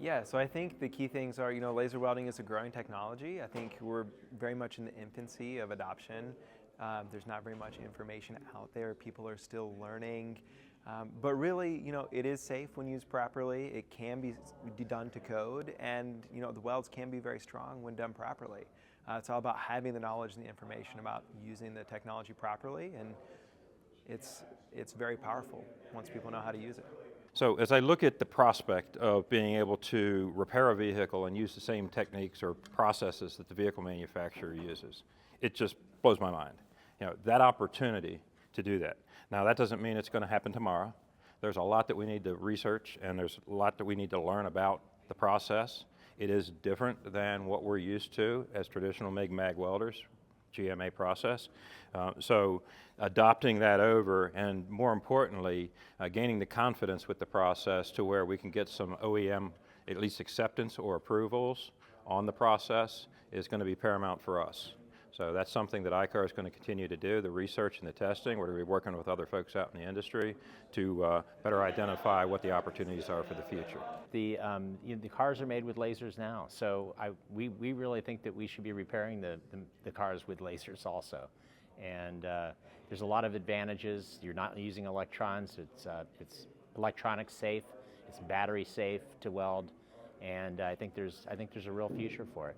Yeah, so I think the key things are, laser welding is a growing technology. I think we're very much in the infancy of adoption. There's not very much information out there. People are still learning. But really, it is safe when used properly. It can be done to code, and the welds can be very strong when done properly. It's all about having the knowledge and the information about using the technology properly, and it's very powerful once people know how to use it. So as I look at the prospect of being able to repair a vehicle and use the same techniques or processes that the vehicle manufacturer uses, it just blows my mind. That opportunity to do that. Now that doesn't mean it's going to happen tomorrow. There's a lot that we need to research, and there's a lot that we need to learn about the process. It is different than what we're used to as traditional MIG-MAG welders, GMA process. So adopting that over, and more importantly, gaining the confidence with the process to where we can get some OEM, at least acceptance or approvals on the process, is going to be paramount for us. So that's something that ICAR is going to continue to do, the research and the testing. We're going to be working with other folks out in the industry to better identify what the opportunities are for the future. The cars are made with lasers now, so we really think that we should be repairing the cars with lasers also. And there's a lot of advantages. You're not using electrons. It's electronic safe. It's battery safe to weld, and I think there's a real future for it.